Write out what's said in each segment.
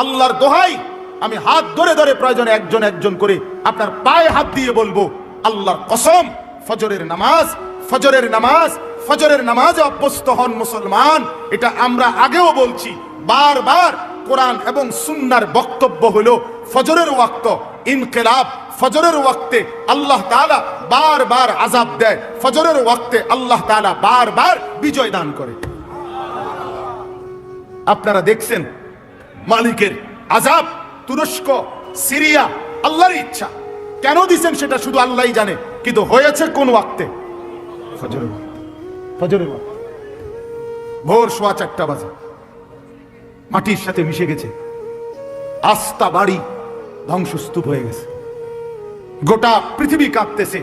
আল্লাহর দোহাই, আমি হাত ধরে ধরে প্রয়োজনে একজন একজন করে আপনার পায়ে হাত দিয়ে বলবো, আল্লাহর কসম, ফজরের নামাজ, ফজরের নামাজ, ফজরের নামাজে অভ্যস্ত হন মুসলমান। এটা আমরা আগেও বলছি বারবার। কোরআন এবং সুন্নাহর বক্তব্য হলো ফজরের ওয়াক্ত ইনকিলাব, ফজরের ওয়াক্তে আল্লাহ তাআলা বারবার আযাব দেয়, ফজরের ওয়াক্তে আল্লাহ তাআলা বারবার বিজয় দান করে। আপনারা দেখছেন মালিকের আযাব তুরস্ক, সিরিয়া, আল্লাহর ইচ্ছা। কেন দিবেন সেটা শুধু আল্লাহই জানে, কিন্তু হয়েছে কোন ওয়াক্তে? ফজরের ওয়াক্তে। ফজরের ওয়াক্তে ভোর 4:15 বাজে, মাটির সাথে মিশে গেছে, আস্থা বাড়ি ধ্বংসস্তূপ হয়ে গেছে, গোটা পৃথিবী কাঁপতেছে,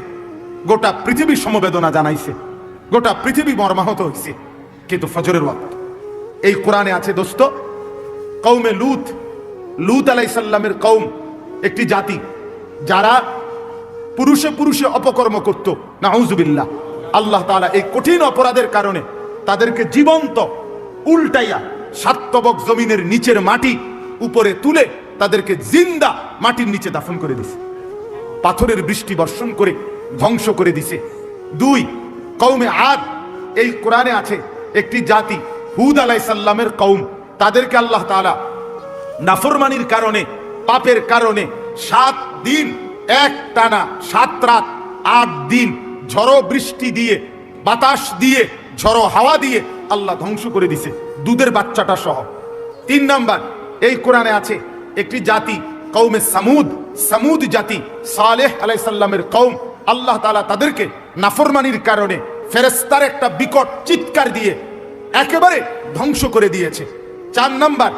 গোটা পৃথিবী সমবেদনা জানাইছে, গোটা পৃথিবী মর্মাহত হয়েছে। কিন্তু ফজরের ওয়াক্ত এই কোরআনে আছে দোস্ত। কওমে লূত, লূত আলাইহিস সালামের কওম একটি জাতি যারা পুরুষে পুরুষে অপকর্ম করত, নাউযুবিল্লাহ। আল্লাহ তাআলা এই কঠিন অপরাধের কারণে তাদেরকে জীবন্ত উল্টাইয়া সাতবক জমিনের নিচের মাটি উপরে তুলে তাদেরকে জিন্দা মাটির নিচে দাফন করে দিছে, পাথরের বৃষ্টি বর্ষণ করে ধ্বংস করে দিছে। 2, কওমে আদ, এই কোরআনে আছে একটি জাতি হুদ আলাইহিস সালামের কওম, তাদেরকে আল্লাহ তাআলা নাফরমানির কারণে, পাপের কারণে 7 দিন এক টানা 7 রাত 8 দিন ঝড়ো বৃষ্টি দিয়ে, বাতাস দিয়ে, ঝড়ো হাওয়া দিয়ে আল্লাহ ধ্বংস করে দিছে, দুধের বাচ্চাটা সহ। 3 নাম্বার, এই কোরআনে আছে একটি জাতি কওমে সামুদ, সামুদ জাতি সালেহ আলাইহিস সালামের কওম, আল্লাহ তাআলা তাদেরকে নাফরমানির কারণে ফেরেশতার একটা বিকট চিৎকার দিয়ে একেবারে ধ্বংস করে দিয়েছে। 4 নাম্বার,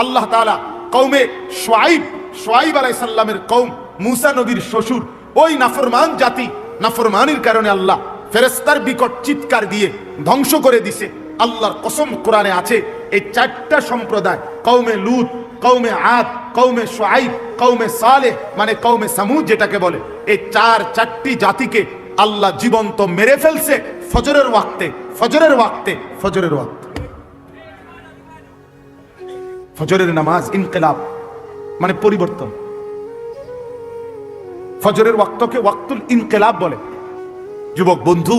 আল্লাহ তাআলা কওমে শুআইব, শুআইব আলাইহিস সালামের কওম, মুসা নবীর শ্বশুর, ওই নাফরমান জাতি, নাফরমানির কারণে আল্লাহ ফেরেশতার বিকট চিৎকার দিয়ে ধ্বংস করে দিছে। আল্লাহর কসম, কোরআনে আছে এই 4টা সম্প্রদায়, কওমে লূত, কওমে আদ, কওমে শুআইব, কওমে সালেহ মানে কওমে সামুদ যেটাকে বলে, এই 4টি জাতিকে আল্লাহ জীবন্ত মেরে ফেলছে ফজরের ওয়াক্তে, ফজরের ওয়াক্তে, ফজরের ওয়াক্তে। ফজরের নামাজ ইনকিলাব মানে পরিবর্তন। ফজরের ওয়াক্তকে ওয়াক্তুল ইনকিলাব বলে। যুবক বন্ধু,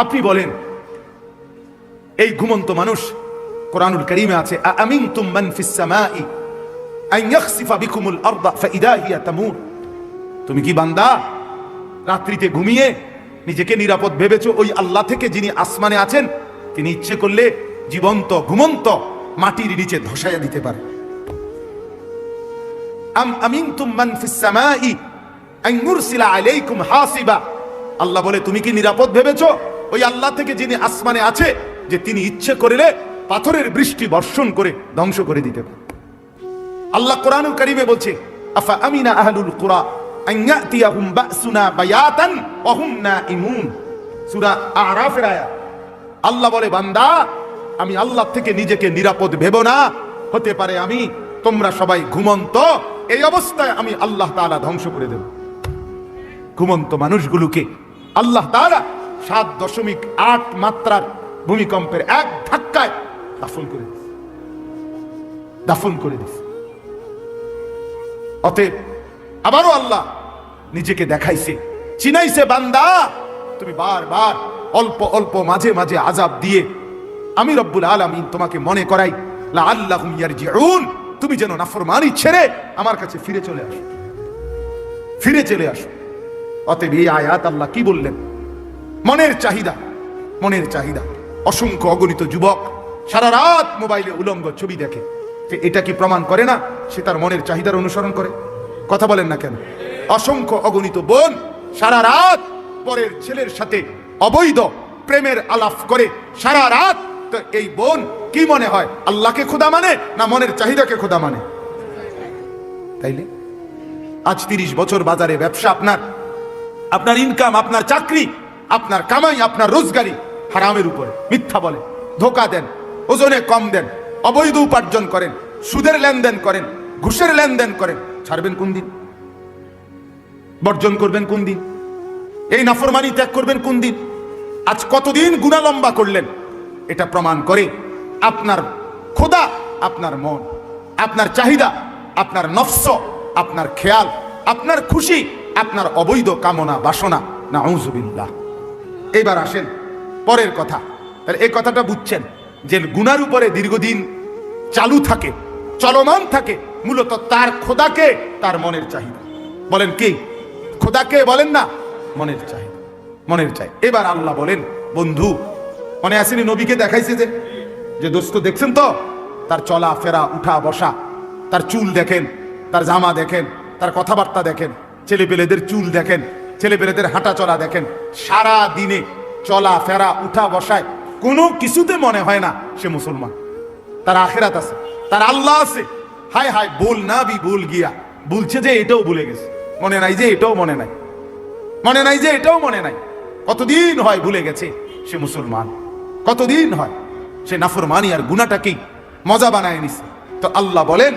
আপনি বলেন, এই ঘুমন্ত মানুষ, কোরআনুল কারীমে আছে আমিনতুম মান ফিস সামাই আন ইয়াখসিফা বিকুমুল আরদা ফাইদা হিয়া তামুর। তুমি কি বান্দা রাত্রিতে ঘুমিয়ে নিজেকে নিরাপদ ভেবেছো ওই আল্লাহ থেকে যিনি আসমানে আছেন, তিনি ইচ্ছে করলে জীবন্ত ঘুমন্ত মাটির নিচে ধসাইয়া দিতে পারে। আম আমিনতুম মান ফিস সামাই আন ইউরসিলা আলাইকুম হাসিবা। আল্লাহ বলে, তুমি কি নিরাপদ ভেবেছো ওই আল্লাহ থেকে যিনি আসমানে আছে, যে তিনি ইচ্ছে করলে পাথরের বৃষ্টি বর্ষণ করে ধ্বংস করে দিতে পারে। আল্লাহ কোরআনুল কারীমে বলছে আফা আমিনা আহলুল কুরা আন ইয়াতিয়াহুম বাসুনা বায়াতান ওয়া হুম নাইমুন, সূরা আরাফের আয়াত। আল্লাহ বলে, বান্দা আমি আল্লাহ থেকে নিজেকে নিরাপদ ভেবো না, হতে পারে আমি তোমরা সবাই ঘুমন্ত, এই অবস্থায় আমি আল্লাহ তাআলা ধ্বংস করে দেব। ঘুমন্ত মানুষগুলোকে আল্লাহ তাআলা 7.8 মাত্রার ভূমিকম্পের এক ধাক্কায় দাফন করে দিয়েছে, দাফন করে দিয়েছে। অতএব আবারও আল্লাহ নিজেকে দেখাইছে, চিনাইছে, বান্দা তুমি বারবার অল্প অল্প মাঝে মাঝে আযাব দিয়ে আমি রব্বুল আলামিন তোমাকে মনে করাই লাআল্লাহুম ইয়ারজিউন, তুমি যেন নাফরমানি ছেড়ে আমার কাছে ফিরে চলে আসো, ফিরে চলে আসো। অতএব এই আয়াত আল্লাহ কি বললেন? মনের চাহিদা, মনের চাহিদা। অসংখ্য অগণিত যুবক সারা রাত মোবাইলে উলঙ্গ ছবি দেখে, এটা কি প্রমাণ করে না সে তার মনের চাহিদার অনুসরণ করে? কথা বলেন না কেন? অসংখ্য অগণিত বোন সারা রাত পরের ছেলের সাথে অবৈধ প্রেমের আলাপ করে সারা রাত, তো এই বোন কি মনে হয় আল্লাহকে খোদা মানে না মনের চাহিদাকে খোদা মানে? তাইলে আজ 30 বছর বাজারে ব্যবসা, আপনার ইনকাম, আপনার চাকরি, আপনার কামাই, আপনার রোজগারি হারামের উপরে, মিথ্যা বলে, ধোকা দেন, ওজনে কম দেন, অবৈধ উপার্জন করেন, সুদের লেনদেন করেন, ঘুষের লেনদেন করেন, ছাড়বেন কোন দিন? বর্জন করবেন কোন দিন? এই নাফরমানি ত্যাগ করবেন কোন দিন? আজ কতদিন গুনাহ লম্বা করলেন? এটা প্রমাণ করে আপনার খোদা আপনার মন। আপনার চাহিদা, আপনার নফস, আপনার খেয়াল, আপনার খুশি, আপনার অবৈধ কামনা বাসনা। নাউযুবিল্লাহ। এবার আসেন পরের কথা। তাহলে এই কথাটা বুঝছেন যে গুনার উপরে দীর্ঘদিন চালু থাকে, চলমান থাকে, মূলত তার খোদাকে, তার মনের চাহিদা। বলেন কি? খোদাকে বলেন না, মনের চাহিদা, মনের চাই। এবার আল্লাহ বলেন, বন্ধু মনে আসেনি নবীকে দেখাইছে যে দোস্ত দেখছেন তো, তার চলা ফেরা, উঠা বসা, তার চুল দেখেন, তার জামা দেখেন, তার কথাবার্তা দেখেন, ছেলেপেলেদের চুল দেখেন, ছেলেপেলেদের হাঁটা চলা দেখেন, সারা দিনে চলা ফেরা উঠা বসায় কোনো কিছুতে মনে হয় না সে মুসলমান। তার আখিরাত আছে, তার আল্লাহ আছে। হায় হায়, বল না বি ভুল গিয়া, বলছে যে এটাও ভুলে গেছে, মনে নাই যে এটাও মনে নাই, মনে নাই যে এটাও মনে নাই। কতদিন হয় ভুলে গেছে সে মুসলমান, কতদিন হয় সে নাফরমানি আর গুনাহটাকেই মজা বানায় নিছে। তো আল্লাহ বলেন,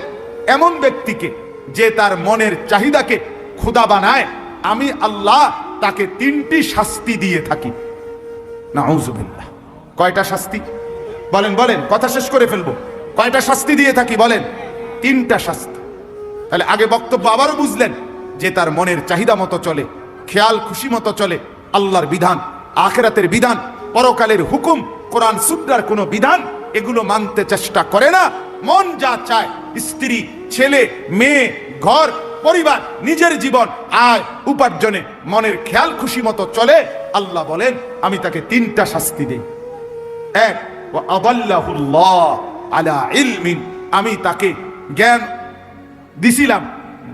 এমন ব্যক্তিকে যে তার মনের চাহিদাকে খোদা বানায়, আমি আল্লাহ তাকে 3টি শাস্তি দিয়ে থাকি। নাউযুবিল্লাহ। কয়টা শাস্তি? বলেন বলেন, কথা শেষ করে ফেলবো। কয়টা শাস্তি দিয়ে থাকি বলেন? 3টা শাস্তি। তাহলে আগে বক্তব্য আবারও বুঝলেন যে তার মনের চাহিদা মতো চলে, খেয়াল খুশি মতো চলে, আল্লাহর বিধান, আখিরাতের বিধান, পরকালের হুকুম, কোরআন সুন্নাহর কোনো বিধান এগুলো মানতে চেষ্টা করে না। মন যা চায়, স্ত্রী, ছেলে, মেয়ে, ঘর, পরিবার, নিজের জীবন, আয় উপার্জনে মনের খেয়াল খুশি মতো চলে, আল্লাহ বলেন আমি তাকে 3টা শাস্তি দেই। এক, ওয়া আদাল্লাহুল্লাহ আলা ইলমিন, আমি তাকে জ্ঞান দিছিলাম,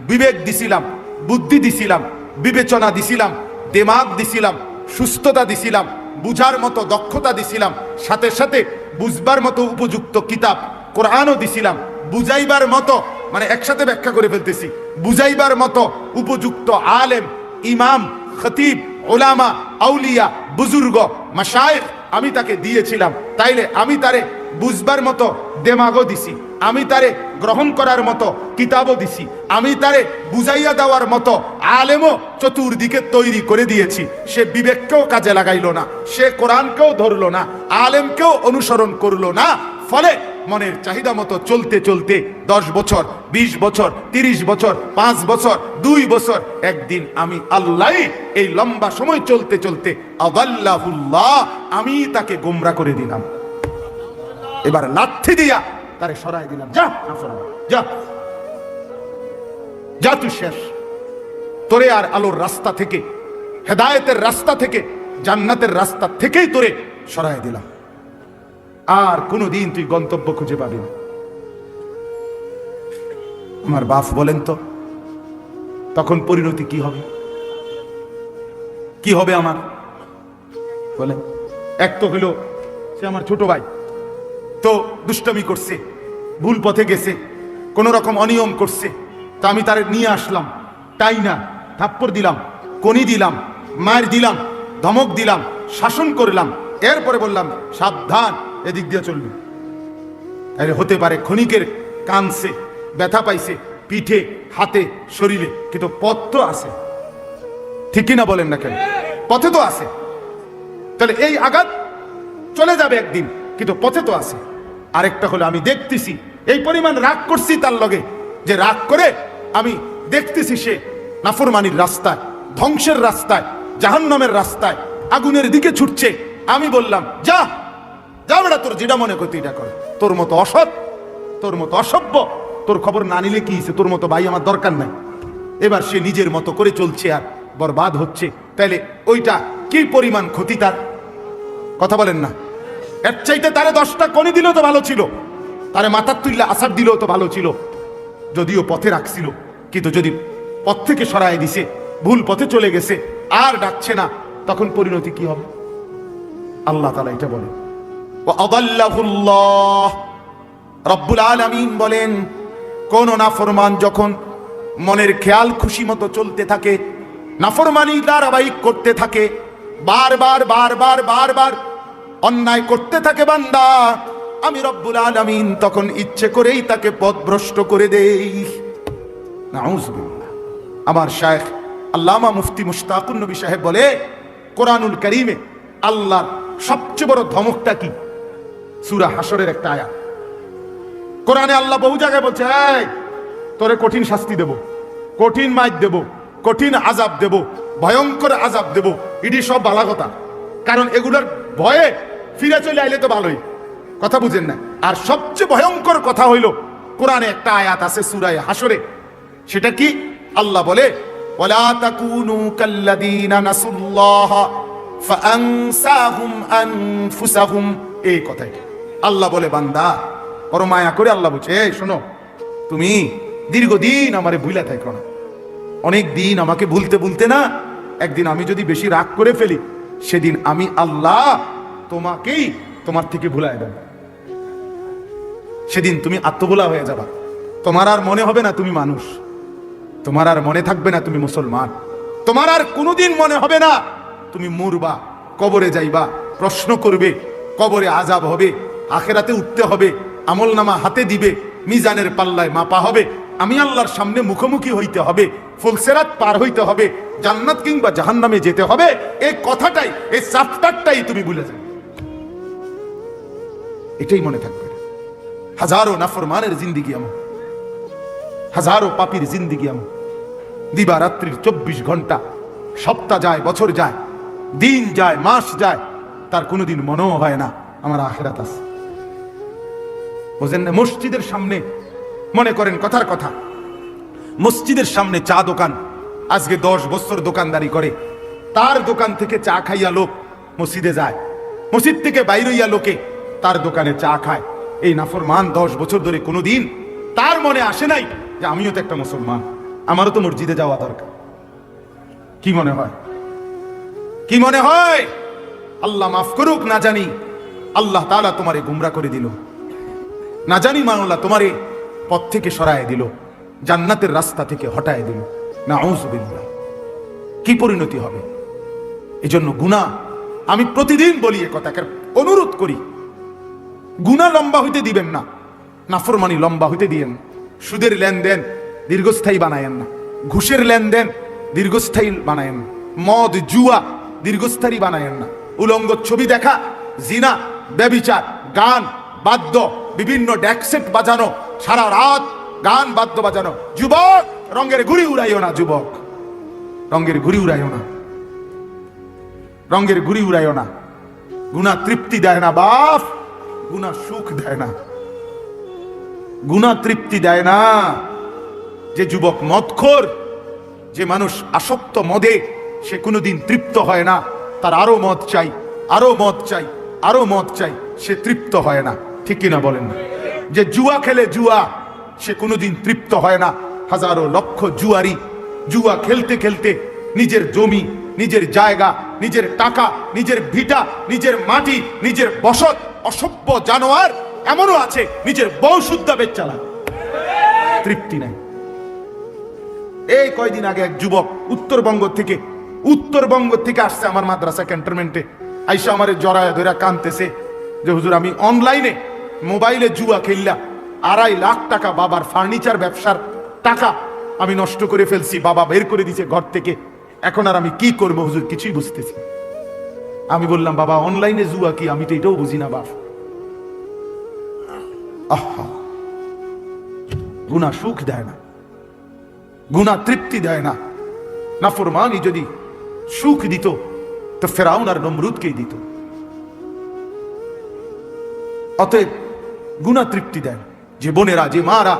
বিবেক দিছিলাম, বুদ্ধি দিছিলাম, বিবেচনা দিছিলাম, দিমাগ দিছিলাম, সুস্থতা দিছিলাম, বুঝার মতো দক্ষতা দিছিলাম, সাথে সাথে বুঝবার মতো উপযুক্ত কিতাব কোরআনও দিছিলাম, বুঝাইবার মতো, মানে একসাথে ব্যাখ্যা করে ফেলতেছি, বুঝাইবার মতো উপযুক্ত আলেম, ইমাম, খতিব, ওলামা, আউলিয়া, বুজুর্গ, মাশায়েখ আমি তাকে দিয়েছিলাম। তাইলে আমি তারে বুঝবার মতো দেমাগও দিছি, আমি তারে গ্রহণ করার মতো কিতাবও দিছি, আমি তারে বুঝাইয়া দেওয়ার মতো আলেমও চতুর্দিকে তৈরি করে দিয়েছি। সে বিবেককেও কাজে লাগাইলো না, সে কোরআনকেও ধরলো না, আলেমকেও অনুসরণ করলো না। ফলে মনের চাহিদা মতো চলতে চলতে 10 বছর, 20 বছর, 30 বছর, 5 বছর, 2 বছর, একদিন আমি আল্লাহ এই লম্বা সময় চলতে চলতে আদাল্লাহুল্লাহ, আমি তাকে গোমরা করে দিলাম। এবার লাথি দিয়া তারে সরাই দিলাম, যা যা যা, তুই শেষ। তোরে আর আলোর রাস্তা থেকে, হেদায়েতের রাস্তা থেকে, জান্নাতের রাস্তা থেকেই তোরে সরাই দিলাম। আর কোনদিন তুই গন্তব্য খুঁজে পাবি না। আমার বাপ বলেন তো, তখন পরিণতি কি হবে? কি হবে আমার বলেন? এক তো হলো সে আমার ছোট ভাই, তো দুষ্টামি করছে, ভুল পথে গেছে, কোন রকম অনিয়ম করছে, তা আমি তারে নিয়ে আসলাম, তাই না থাপ্পড় দিলাম, কনি দিলাম, মার দিলাম, ধমক দিলাম, শাসন করলাম, এরপরে বললাম সাবধান, এদিক দিয়ে চলবে। তাহলে হতে পারে ক্ষণিকের কানছে, ব্যথা পাইছে পিঠে, হাতে, শরীরে, কিন্তু পথ তো আছে, ঠিক কিনা বলেন না কেন? পথে তো আছে। তাহলে এই আঘাত চলে যাবে একদিন, কিন্তু পথে তো আছে। আরেকটা হলো আমি দেখতেছি এই পরিমাণ রাগ করছি তার লগে, যে রাগ করে আমি দেখতেছি সে নাফরমানির রাস্তায়, ধ্বংসের রাস্তায়, জাহান্নামের রাস্তায়, আগুনের দিকে ছুটছে। আমি বললাম যা যা বেটা, তোর যেটা মনে করতে এটা কর, তোর মতো অসৎ, তোর মতো অসভ্য, তোর খবর না নিলে কি হয়েছে, তোর মতো ভাই আমার দরকার নাই। এবার সে নিজের মতো করে চলছে আর বরবাদ হচ্ছে। তাইলে ওইটা কি পরিমাণ ক্ষতি তার, কথা বলেন না? এর চাইতে তারে 10টা কনি দিলেও তো ভালো ছিল, তারে মাথার তুললে আসার দিলেও তো ভালো ছিল, যদিও পথে রাখছিল। কিন্তু যদি পথ থেকে সরাই দিছে, ভুল পথে চলে গেছে, আর ডাকছে না, তখন পরিণতি কি হবে? আল্লাহ তাআলা এটা বলেন, ওয়া আদাল্লাহুল্লাহ, রব্বুল আলামিন বলেন, কোন নাফরমান যখন মনের খেয়াল খুশি মতো চলতে থাকে, নাফরমানি ধারাবাহিক করতে থাকে, বারবার বারবার বারবার অন্যায় করতে থাকে বান্দা, আমি রব্বুল আলামিন তখন ইচ্ছে করেই তাকে পথভ্রষ্ট করে দেই। নাউযুবিল্লাহ। আমার শায়েখ আল্লামা মুফতি মুশতাকুন নবী সাহেব বলে, কোরআনুল কারীমে আল্লাহর সবচেয়ে বড় ধমকটা কি? সূরা হাশরের একটা আয়াত, কোরআনে আল্লাহ বহু জায়গায় বলছে, এই তোরে কঠিন শাস্তি দেব, কঠিন মাইর দেব, কঠিন আযাব দেব, ভয়ঙ্কর আযাব দেব। এটি সব বালা কথা, কারণ এগুলোর ভয়ে ফিরে চলে আইলে তো ভালোই। কথা বুঝেন না? আর সবচেয়ে ভয়ঙ্কর কথা হইল, কোরআনে একটা আয়াত আছে সূরা হাশরে, সেটা কি? আল্লাহ বলে, ওয়ালা তাকুনু কাল্লাযীনা নাসুল্লাহ ফাআনসাহুম আনফুসাহুম। এই কথাই আল্লাহ বলে, বান্দা বড় মায়া করে আল্লাহ বলছে, এই শোনো, তুমি দীর্ঘদিন আমারে ভুলে থাকো না। অনেক দিন আমাকে ভুলতে ভুলতে না, একদিন আমি যদি বেশি রাগ করে ফেলি, সেদিন আমি আল্লাহ তোমাকেই তোমার থেকে ভুলায় দেব। সেদিন তুমি আত্মভোলা হয়ে যাবা, তোমার আর মনে হবে না তুমি মানুষ, তোমার আর মনে থাকবে না তুমি মুসলমান, তোমার আর কোনোদিন মনে হবে না তুমি মরবা, কবরে যাইবা, প্রশ্ন করবে, কবরে আযাব হবে, আখেরাতে উঠতে হবে, আমলনামা হাতে দিবে, মিজানের পাল্লায় মাপা হবে, আমি আল্লাহর সামনে মুখোমুখি হইতে হবে, ফুলসেরাত পার হইতে হবে, জান্নাত কিংবা জাহান্নামে যেতে হবে। এই কথাটাই, এই চ্যাপ্টারটাই তুমি ভুলে যাবে, এটাই মনে থাকবে। হাজারো নাফরমানের জিন্দিগি এমন, হাজারো পাপীর জিন্দিগি এমন, দিবা রাত্রির 24 ঘন্টা, সপ্তাহ যায়, বছর যায়, দিন যায়, মাস যায়, তার কোনোদিন মনেও হয় না আমার আখিরাত আছে। বুঝেন না? মসজিদের সামনে, মনে করেন কথার কথা, মসজিদের সামনে চা দোকান, আজকে 10 বছর দোকানদারি করে, তার দোকান থেকে চা খাইয়া লোক মসজিদে যায়, মসজিদ থেকে বাইরে হইয়া লোকে তার দোকানে চা খায়। এই নাফরমান 10 বছর ধরে কোনোদিন তার মনে আসে নাই যে আমিও তো একটা মুসলমান, আমারও তো মসজিদে যাওয়া দরকার। কি মনে হয়? কি মনে হয়? আল্লাহ মাফ করুক, না জানি আল্লাহ তাআলা তোমারে গুমরা করে দিল, না জানি মাওলা তোমারে পথ থেকে সরায় দিল, জান্নাতের রাস্তা থেকে হটায় দিল। নাউযুবিল্লাহ। কি পরিণতি হবে? এজন্য গুনাহ, আমি প্রতিদিন বলি এ কথা, অনুরোধ করি, গুনাহ লম্বা হইতে দিবেন না, নাফরমানি লম্বা হইতে দিয়েন না। সুদের লেনদেন দীর্ঘস্থায়ী বানায়েন না, ঘুষের লেনদেন দীর্ঘস্থায়ী বানায়েন না, মদ জুয়া দীর্ঘস্থায়ী বানায়েন না, উলঙ্গ ছবি দেখা, জিনা, ব্যভিচার, গান বাদ্য, বিভিন্ন ড্যাকসেট বাজানো, সারা রাত গান বাদ্য বাজানো। যুবক, রঙের ঘুড়ি উড়াইও না, যুবক, রঙের ঘুড়ি উড়াইও না, রঙের ঘুড়ি উড়াইও না। গুনাহ তৃপ্তি দেয় না বাপ, গুনাহ সুখ দেয় না, গুনাহ তৃপ্তি দেয় না। যে যুবক মদখোর, যে মানুষ আসক্ত মদে, সে কোনোদিন তৃপ্ত হয় না, তার আরো মদ চাই, আরো মদ চাই, আরো মদ চাই, সে তৃপ্ত হয় না। ঠিক কিনা বলেন না? যে জুয়া খেলে, জুয়া, সে কোনোদিন তৃপ্ত হয় না। হাজারো লক্ষ জুয়ারি জুয়া খেলতে খেলতে নিজের জমি, নিজের জায়গা, নিজের টাকা, নিজের ভিটা, নিজের মাটি, নিজের বসত, অসভ্য জানোয়ার এমনও আছে নিজের বউ শুদ্ধা বেচালা, তৃপ্তি নাই। এই কয়দিন আগে এক যুবক উত্তরবঙ্গ থেকে আসছে আমার মাদ্রাসা ক্যান্টনমেন্টে, আইসা আমারে জড়ায় ধরে কানতেছে যে হুজুর, আমি অনলাইনে মোবাইলে জুয়া খেললা 2.5 লাখ টাকা বাবার ফার্নিচার ব্যবসার টাকা আমি নষ্ট করে ফেলছি, বাবা বের করে দিছে ঘর থেকে, এখন আর আমি কি করবো হুজুর, কিছুই বুঝতেছি। আমি বললাম, বাবা অনলাইনে জুয়া কি? আমি তো এটাও বুঝি না বাপ। আহা, গুনাহ সুখ দেয় না, গুনাহ তৃপ্তি দেয় না। নাফরমানি যদি সুখ দিত তো ফেরাউন আর নমরুদকেই দিত। অতএব গুনাহ তৃপ্তি দেয়। যে বোনেরা, যে মারা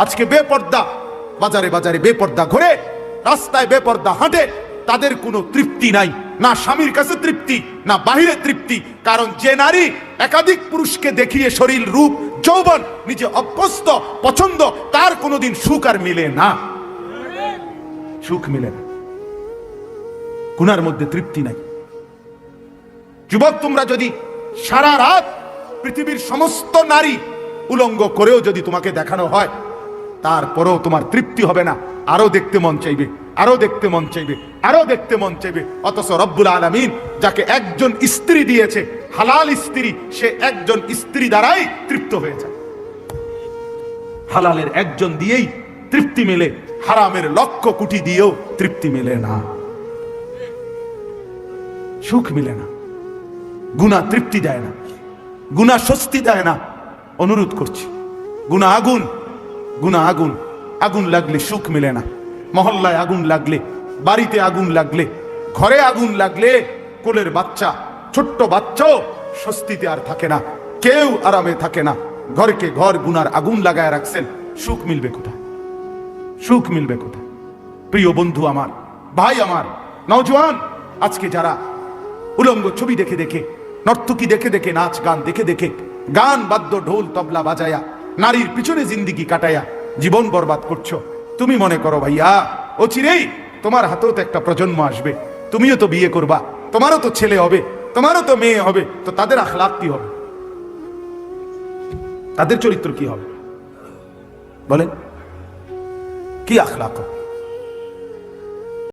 আজকে বেপর্দা, বাজারে বাজারে বেপর্দা ঘুরে, রাস্তায় বেপর্দা হাঁটে, তাদের কোনো তৃপ্তি নাই, না স্বামীর কাছে তৃপ্তি, না বাহিরে তৃপ্তি। কারণ যে নারী একাধিক পুরুষকে দেখিয়ে শরীর, রূপ, যৌবন নিজে অভ্যস্ত, পছন্দ, তার কোনোদিন সুখ আর মিলে না, সুখ মিলে না, গুনার মধ্যে তৃপ্তি নাই। যুবক, তোমরা যদি সারা রাত পৃথিবীর সমস্ত নারী উলঙ্গ করেও যদি তোমাকে দেখানো হয়, তারপরেও তোমার তৃপ্তি হবে না, আরো দেখতে মন চাইবে, আরো দেখতে মন চাইবে, আরো দেখতে মন চাইবে। অথচ রব্বুল আলামিন যাকে একজন স্ত্রী দিয়েছে, হালাল স্ত্রী, সে একজন স্ত্রী দ্বারাই তৃপ্ত হয়ে যায়। হালালের একজন দিয়েই তৃপ্তি মেলে, হারামের লক্ষ কোটি দিয়েও তৃপ্তি মেলে না, সুখ মিলে না। গুনাহ তৃপ্তি দেয় না, গুনাহ স্বস্তি দেয় না। অনুরোধ করছি, গুনাহ আগুন, গুনাহ আগুন। আগুন লাগলে সুখ মেলে না। মহল্লায় আগুন লাগলে, বাড়িতে আগুন লাগলে, ঘরে আগুন লাগলে কোলের বাচ্চা, ছোট্ট বাচ্চাও স্বস্তিতে আর থাকে না, কেউ আরামে থাকে না। ঘরকে ঘর গুনার আগুন লাগায় রাখছেন, সুখ মিলবে কোথায়? সুখ মিলবে কোথায়? প্রিয় বন্ধু আমার, ভাই আমার, নওজোয়ান, আজকে যারা উলঙ্গ ছবি দেখে দেখে, নর্তকী দেখে দেখে, নাচ গান দেখে দেখে, গান বাদ্য ঢোল তবলা বাজায়া, নারীর পিছনে জিন্দিগি কাটায়া জীবন বরবাদ করছো, তুমি মনে করো ভাইয়া অচিরেই তোমার হাতেও তো একটা প্রজন্ম আসবে, তুমিও তো বিয়ে করবা, তোমারও তো ছেলে হবে, তোমারও তো মেয়ে হবে, তো তাদের আখলাক কি হবে? তাদের চরিত্র কি হবে? বলেন, কি আখলাক?